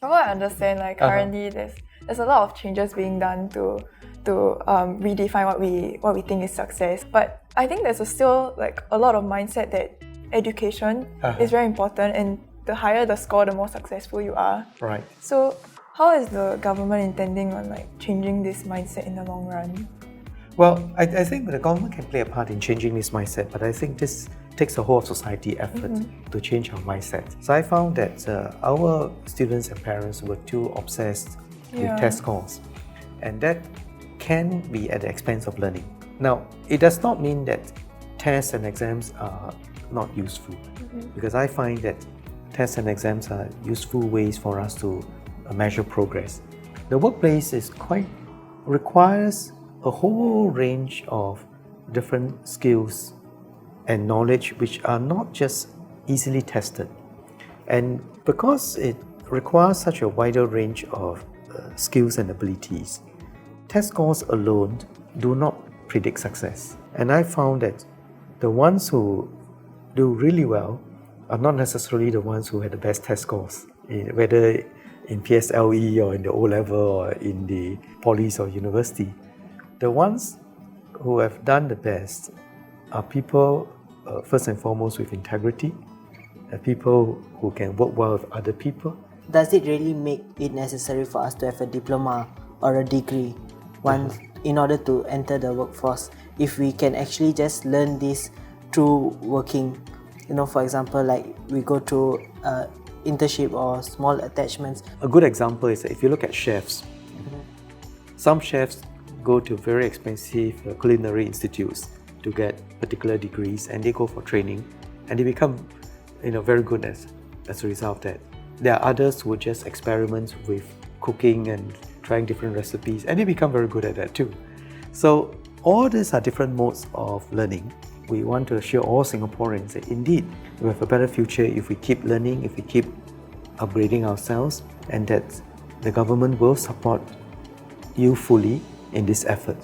From what I understand, like currently there's a lot of changes being done to redefine what we think is success. But I think there's still like a lot of mindset that education is very important, and the higher the score, the more successful you are. Right. So how is the government intending on like changing this mindset in the long run? Well, I think the government can play a part in changing this mindset, but I think this takes a whole of society effort to change our mindset. So I found that our students and parents were too obsessed with test scores, and that can be at the expense of learning. Now, it does not mean that tests and exams are not useful, because I find that tests and exams are useful ways for us to measure progress. The workplace requires a whole range of different skills and knowledge which are not just easily tested. And because it requires such a wider range of skills and abilities, test scores alone do not predict success. And I found that the ones who do really well are not necessarily the ones who had the best test scores, whether in PSLE or in the O-level or in the polys or university. The ones who have done the best are people, first and foremost, with integrity, people who can work well with other people. Does it really make it necessary for us to have a diploma or a degree in order to enter the workforce, if we can actually just learn this through working? For example, like we go to internship or small attachments. A good example is that if you look at chefs, some chefs go to very expensive culinary institutes to get particular degrees, and they go for training, and they become very good as a result of that. There are others who just experiment with cooking and trying different recipes, and they become very good at that too. So all these are different modes of learning. We want to assure all Singaporeans that indeed we have a better future if we keep learning, if we keep upgrading ourselves, and that the government will support you fully in this effort.